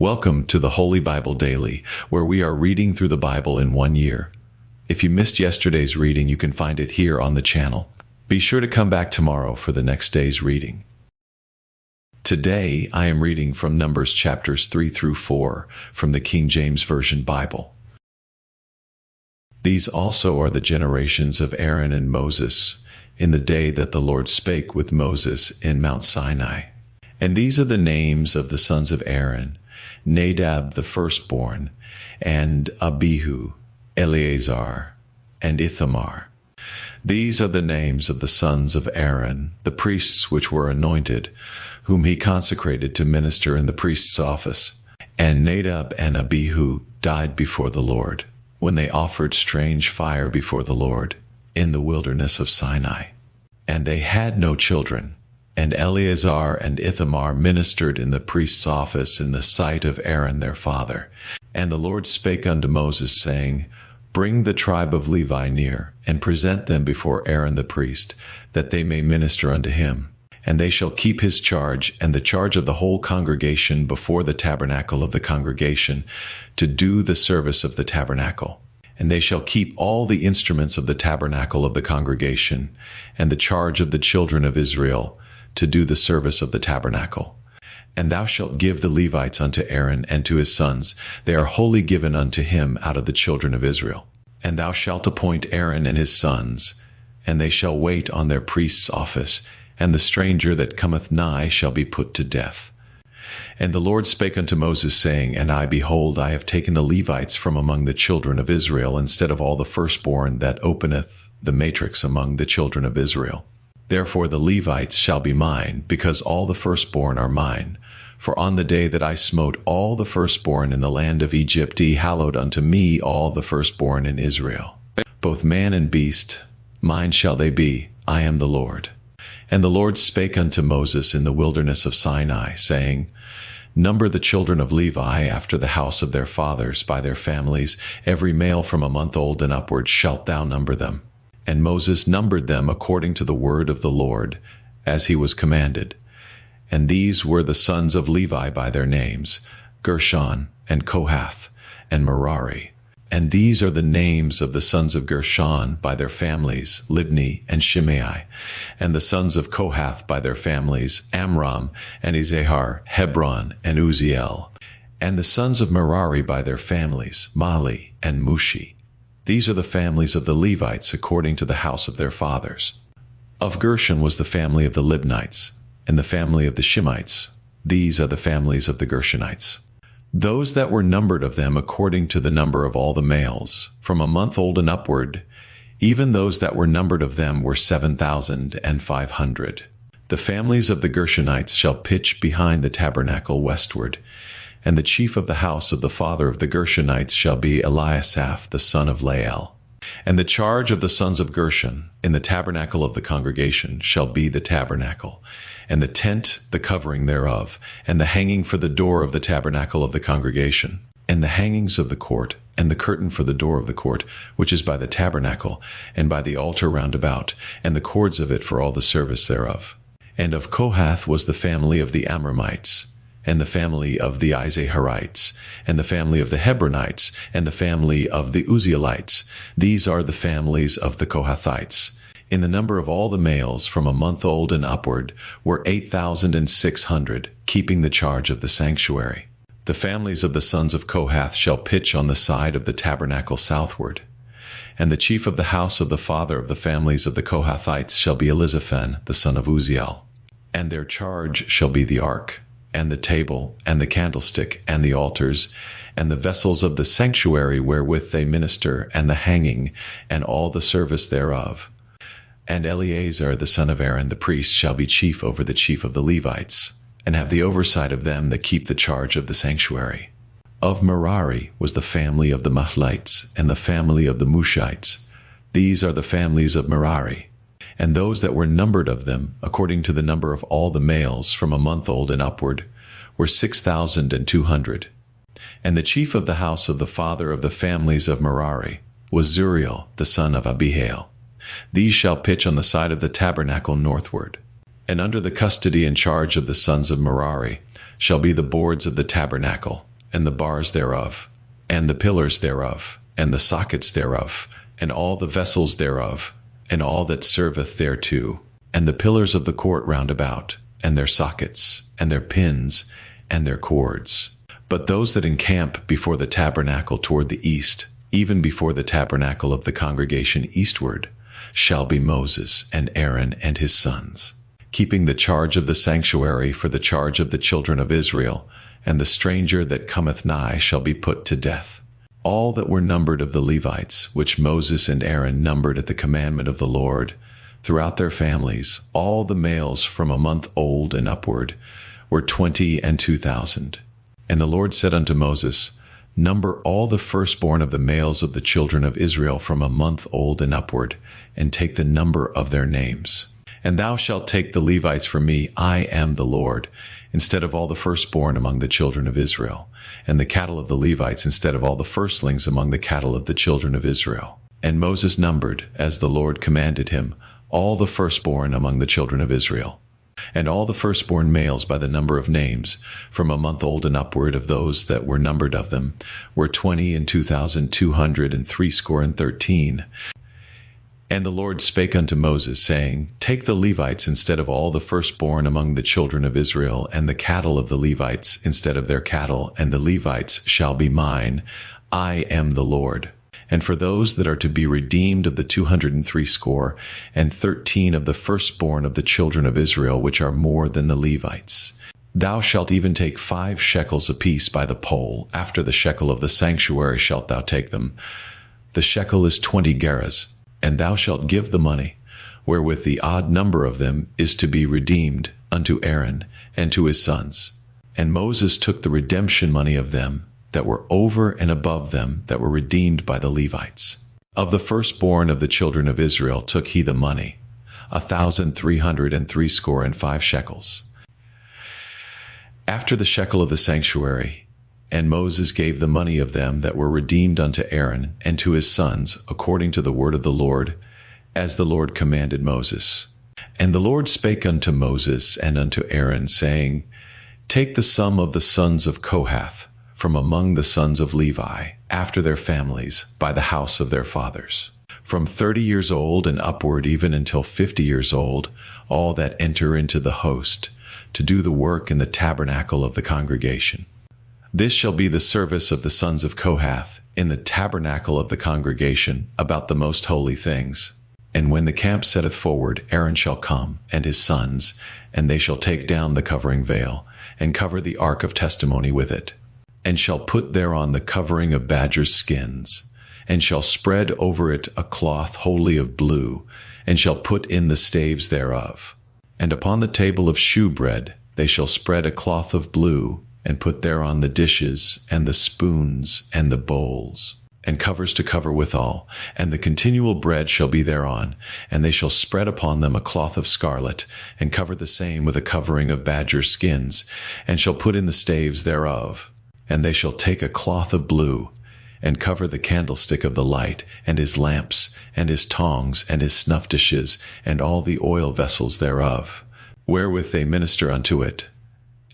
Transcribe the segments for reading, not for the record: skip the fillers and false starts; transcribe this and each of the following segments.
Welcome to the Holy Bible Daily, where we are reading through the Bible in 1 year. If you missed yesterday's reading, you can find it here on the channel. Be sure to come back tomorrow for the next day's reading. Today, I am reading from Numbers chapters 3 through 4 from the King James Version Bible. These also are the generations of Aaron and Moses in the day that the Lord spake with Moses in Mount Sinai. And these are the names of the sons of Aaron: Nadab the firstborn, and Abihu, Eleazar, and Ithamar. These are the names of the sons of Aaron, the priests which were anointed, whom he consecrated to minister in the priest's office. And Nadab and Abihu died before the Lord, when they offered strange fire before the Lord in the wilderness of Sinai. And they had no children. And Eleazar and Ithamar ministered in the priest's office in the sight of Aaron their father. And the Lord spake unto Moses, saying, Bring the tribe of Levi near, and present them before Aaron the priest, that they may minister unto him. And they shall keep his charge, and the charge of the whole congregation before the tabernacle of the congregation, to do the service of the tabernacle. And they shall keep all the instruments of the tabernacle of the congregation, and the charge of the children of Israel, to do the service of the tabernacle. And thou shalt give the Levites unto Aaron and to his sons. They are wholly given unto him out of the children of Israel. And thou shalt appoint Aaron and his sons, and they shall wait on their priest's office, and the stranger that cometh nigh shall be put to death. And the Lord spake unto Moses, saying, And I, behold, I have taken the Levites from among the children of Israel, instead of all the firstborn that openeth the matrix among the children of Israel. Therefore the Levites shall be mine, because all the firstborn are mine. For on the day that I smote all the firstborn in the land of Egypt, he hallowed unto me all the firstborn in Israel. Both man and beast, mine shall they be, I am the Lord. And the Lord spake unto Moses in the wilderness of Sinai, saying, Number the children of Levi after the house of their fathers by their families, every male from a month old and upward shalt thou number them. And Moses numbered them according to the word of the Lord, as he was commanded. And these were the sons of Levi by their names, Gershon, and Kohath, and Merari. And these are the names of the sons of Gershon by their families, Libni and Shimei. And the sons of Kohath by their families, Amram, and Izahar, Hebron, and Uzziel. And the sons of Merari by their families, Mali and Mushi. These are the families of the Levites according to the house of their fathers. Of Gershon was the family of the Libnites, and the family of the Shimites. These are the families of the Gershonites. Those that were numbered of them according to the number of all the males, from a month old and upward, even those that were numbered of them were 7,500. The families of the Gershonites shall pitch behind the tabernacle westward, and the chief of the house of the father of the Gershonites shall be Eliasaph the son of Lael. And the charge of the sons of Gershon in the tabernacle of the congregation shall be the tabernacle, and the tent, the covering thereof, and the hanging for the door of the tabernacle of the congregation, and the hangings of the court, and the curtain for the door of the court, which is by the tabernacle, and by the altar round about, and the cords of it for all the service thereof. And of Kohath was the family of the Amramites, and the family of the Izaharites, and the family of the Hebronites, and the family of the Uzzielites. These are the families of the Kohathites. In the number of all the males from a month old and upward were 8,600, keeping the charge of the sanctuary. The families of the sons of Kohath shall pitch on the side of the tabernacle southward. And the chief of the house of the father of the families of the Kohathites shall be Elizaphan, the son of Uzziel. And their charge shall be the ark, and the table, and the candlestick, and the altars, and the vessels of the sanctuary wherewith they minister, and the hanging, and all the service thereof. And Eleazar the son of Aaron the priest shall be chief over the chief of the Levites, and have the oversight of them that keep the charge of the sanctuary. Of Merari was the family of the Mahlites, and the family of the Mushites. These are the families of Merari. And those that were numbered of them, according to the number of all the males from a month old and upward, were 6,200. And the chief of the house of the father of the families of Merari was Zuriel the son of Abihail. These shall pitch on the side of the tabernacle northward. And under the custody and charge of the sons of Merari shall be the boards of the tabernacle, and the bars thereof, and the pillars thereof, and the sockets thereof, and all the vessels thereof, and all that serveth thereto, and the pillars of the court round about, and their sockets, and their pins, and their cords. But those that encamp before the tabernacle toward the east, even before the tabernacle of the congregation eastward, shall be Moses and Aaron and his sons, keeping the charge of the sanctuary for the charge of the children of Israel, and the stranger that cometh nigh shall be put to death. All that were numbered of the Levites, which Moses and Aaron numbered at the commandment of the Lord, throughout their families, all the males from a month old and upward, were 22,000. And the Lord said unto Moses, Number all the firstborn of the males of the children of Israel from a month old and upward, and take the number of their names. And thou shalt take the Levites for me, I am the Lord, instead of all the firstborn among the children of Israel, and the cattle of the Levites instead of all the firstlings among the cattle of the children of Israel. And Moses numbered, as the Lord commanded him, all the firstborn among the children of Israel. And all the firstborn males by the number of names, from a month old and upward of those that were numbered of them, were 22,213. And the Lord spake unto Moses, saying, Take the Levites instead of all the firstborn among the children of Israel, and the cattle of the Levites instead of their cattle, and the Levites shall be mine. I am the Lord. And for those that are to be redeemed of the 260, and 13 of the firstborn of the children of Israel, which are more than the Levites, thou shalt even take 5 shekels apiece by the poll. After the shekel of the sanctuary shalt thou take them. The shekel is 20 gerahs. And thou shalt give the money, wherewith the odd number of them is to be redeemed, unto Aaron and to his sons. And Moses took the redemption money of them that were over and above them that were redeemed by the Levites. Of the firstborn of the children of Israel took he the money, 1,365 shekels. After the shekel of the sanctuary, and Moses gave the money of them that were redeemed unto Aaron and to his sons, according to the word of the Lord, as the Lord commanded Moses. And the Lord spake unto Moses and unto Aaron, saying, Take the sum of the sons of Kohath from among the sons of Levi, after their families, by the house of their fathers, from 30 years old and upward even until 50 years old, all that enter into the host, to do the work in the tabernacle of the congregation. This shall be the service of the sons of Kohath in the tabernacle of the congregation about the most holy things. And when the camp setteth forward, Aaron shall come, and his sons, and they shall take down the covering veil, and cover the ark of testimony with it, and shall put thereon the covering of badgers' skins, and shall spread over it a cloth wholly of blue, and shall put in the staves thereof. And upon the table of shewbread they shall spread a cloth of blue, and put thereon the dishes, and the spoons, and the bowls, and covers to cover withal, and the continual bread shall be thereon, and they shall spread upon them a cloth of scarlet, and cover the same with a covering of badger skins, and shall put in the staves thereof. And they shall take a cloth of blue, and cover the candlestick of the light, and his lamps, and his tongs, and his snuff dishes, and all the oil vessels thereof, wherewith they minister unto it.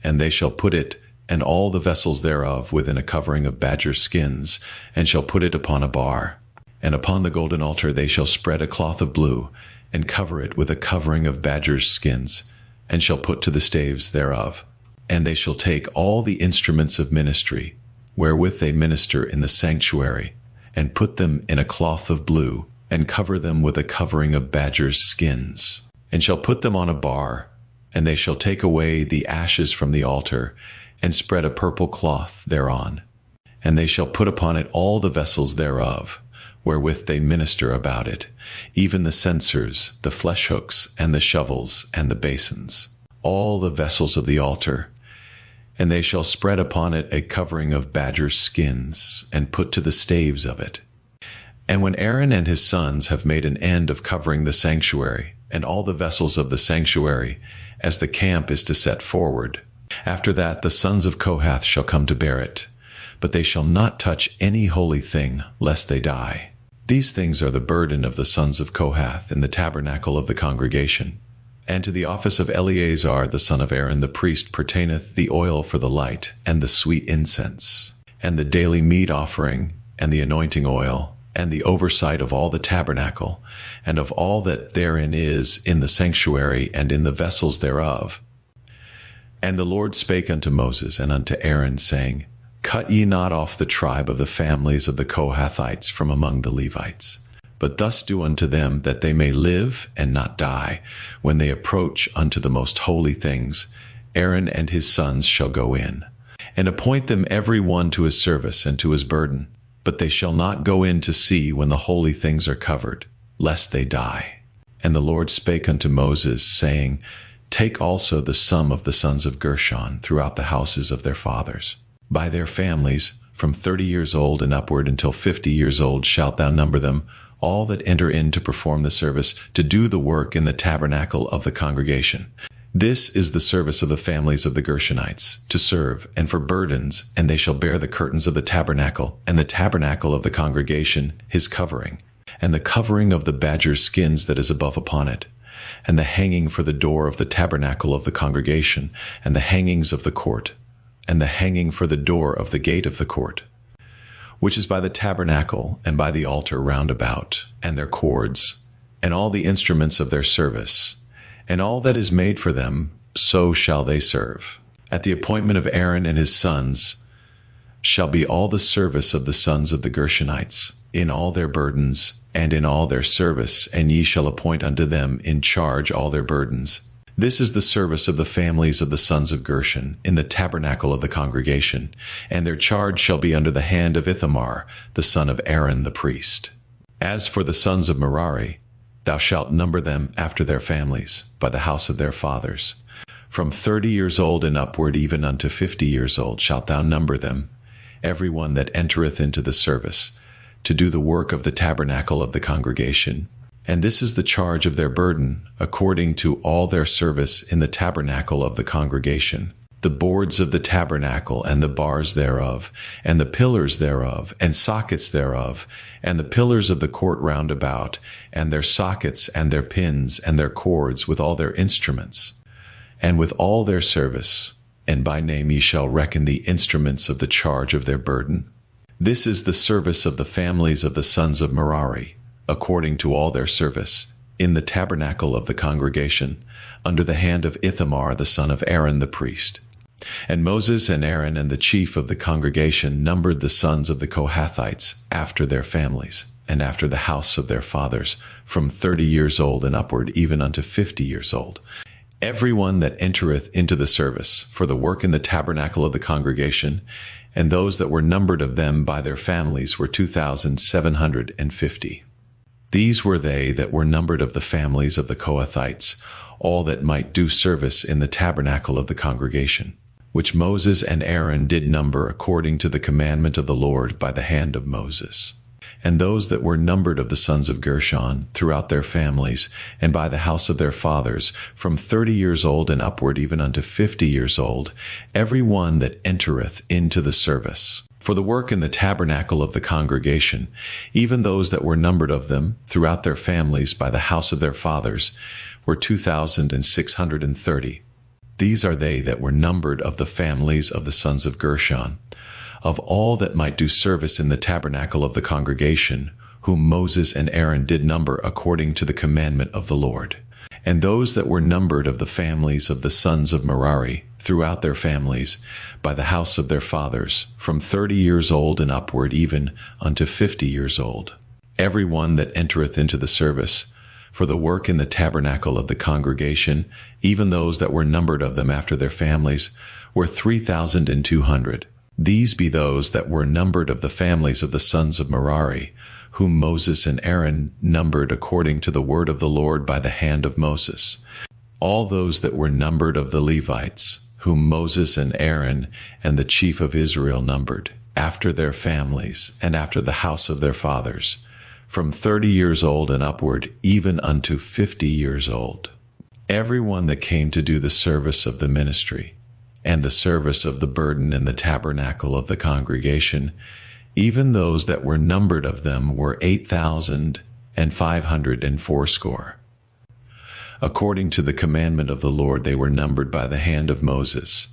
And they shall put it, and all the vessels thereof, within a covering of badger skins, and shall put it upon a bar. And upon the golden altar they shall spread a cloth of blue, and cover it with a covering of badgers' skins, and shall put to the staves thereof. And they shall take all the instruments of ministry, wherewith they minister in the sanctuary, and put them in a cloth of blue, and cover them with a covering of badgers' skins, and shall put them on a bar. And they shall take away the ashes from the altar, and spread a purple cloth thereon. And they shall put upon it all the vessels thereof, wherewith they minister about it, even the censers, the flesh hooks, and the shovels, and the basins, all the vessels of the altar. And they shall spread upon it a covering of badger skins, and put to the staves of it. And when Aaron and his sons have made an end of covering the sanctuary, and all the vessels of the sanctuary, as the camp is to set forward, after that the sons of Kohath shall come to bear it, but they shall not touch any holy thing, lest they die. These things are the burden of the sons of Kohath in the tabernacle of the congregation, And to the office of Eleazar the son of Aaron the priest pertaineth the oil for the light, and the sweet incense, and the daily meat offering, and the anointing oil, and the oversight of all the tabernacle, and of all that therein is in the sanctuary and in the vessels thereof. And the Lord spake unto Moses and unto Aaron, saying, Cut ye not off the tribe of the families of the Kohathites from among the Levites, but thus do unto them that they may live and not die. When they approach unto the most holy things, Aaron and his sons shall go in, and appoint them every one to his service and to his burden. But they shall not go in to see when the holy things are covered, lest they die. And the Lord spake unto Moses, saying, Take also the sum of the sons of Gershon throughout the houses of their fathers. By their families, from 30 years old and upward until 50 years old shalt thou number them, all that enter in to perform the service, to do the work in the tabernacle of the congregation. This is the service of the families of the Gershonites, to serve, and for burdens, and they shall bear the curtains of the tabernacle, and the tabernacle of the congregation, his covering, and the covering of the badger's skins that is above upon it, and the hanging for the door of the tabernacle of the congregation, and the hangings of the court, and the hanging for the door of the gate of the court, which is by the tabernacle and by the altar round about, and their cords, and all the instruments of their service, and all that is made for them, so shall they serve. At the appointment of Aaron and his sons shall be all the service of the sons of the Gershonites, in all their burdens, and in all their service, and ye shall appoint unto them in charge all their burdens. This is the service of the families of the sons of Gershon, in the tabernacle of the congregation, and their charge shall be under the hand of Ithamar, the son of Aaron the priest. As for the sons of Merari, thou shalt number them after their families, by the house of their fathers. From 30 years old and upward, even unto 50 years old, shalt thou number them, every one that entereth into the service, to do the work of the tabernacle of the congregation. And this is the charge of their burden, according to all their service in the tabernacle of the congregation. The boards of the tabernacle, and the bars thereof, and the pillars thereof, and sockets thereof, and the pillars of the court round about, and their sockets, and their pins, and their cords, with all their instruments, and with all their service. And by name ye shall reckon the instruments of the charge of their burden. This is the service of the families of the sons of Merari, according to all their service, in the tabernacle of the congregation, under the hand of Ithamar the son of Aaron the priest. And Moses and Aaron and the chief of the congregation numbered the sons of the Kohathites after their families, and after the house of their fathers, from 30 years old and upward, even unto 50 years old. Every one that entereth into the service, for the work in the tabernacle of the congregation, and those that were numbered of them by their families were 2,750. These were they that were numbered of the families of the Kohathites, all that might do service in the tabernacle of the congregation, which Moses and Aaron did number according to the commandment of the Lord by the hand of Moses. And those that were numbered of the sons of Gershon throughout their families, and by the house of their fathers, from 30 years old and upward, even unto 50 years old, every one that entereth into the service, for the work in the tabernacle of the congregation, even those that were numbered of them throughout their families by the house of their fathers, were 2,630. These are they that were numbered of the families of the sons of Gershon, of all that might do service in the tabernacle of the congregation, whom Moses and Aaron did number according to the commandment of the Lord. And those that were numbered of the families of the sons of Merari, throughout their families, by the house of their fathers, from 30 years old and upward, even unto 50 years old. Every one that entereth into the service, for the work in the tabernacle of the congregation, even those that were numbered of them after their families, were 3,200. These be those that were numbered of the families of the sons of Merari, whom Moses and Aaron numbered according to the word of the Lord by the hand of Moses. All those that were numbered of the Levites, whom Moses and Aaron and the chief of Israel numbered, after their families and after the house of their fathers, from 30 years old and upward, even unto 50 years old. Every one that came to do the service of the ministry, and the service of the burden in the tabernacle of the congregation, even those that were numbered of them were 8,580. According to the commandment of the Lord, they were numbered by the hand of Moses,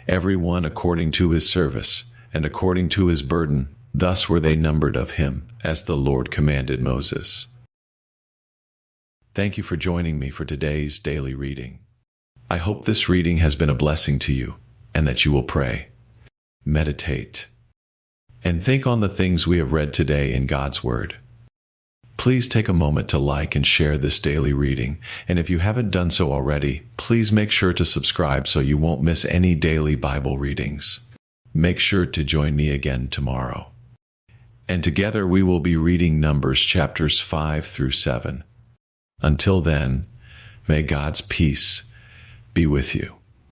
every one according to his service, and according to his burden. Thus were they numbered of him, as the Lord commanded Moses. Thank you for joining me for today's daily reading. I hope this reading has been a blessing to you, and that you will pray, meditate, and think on the things we have read today in God's Word. Please take a moment to like and share this daily reading, and if you haven't done so already, please make sure to subscribe so you won't miss any daily Bible readings. Make sure to join me again tomorrow. And together we will be reading Numbers chapters 5 through 7. Until then, may God's peace be with you.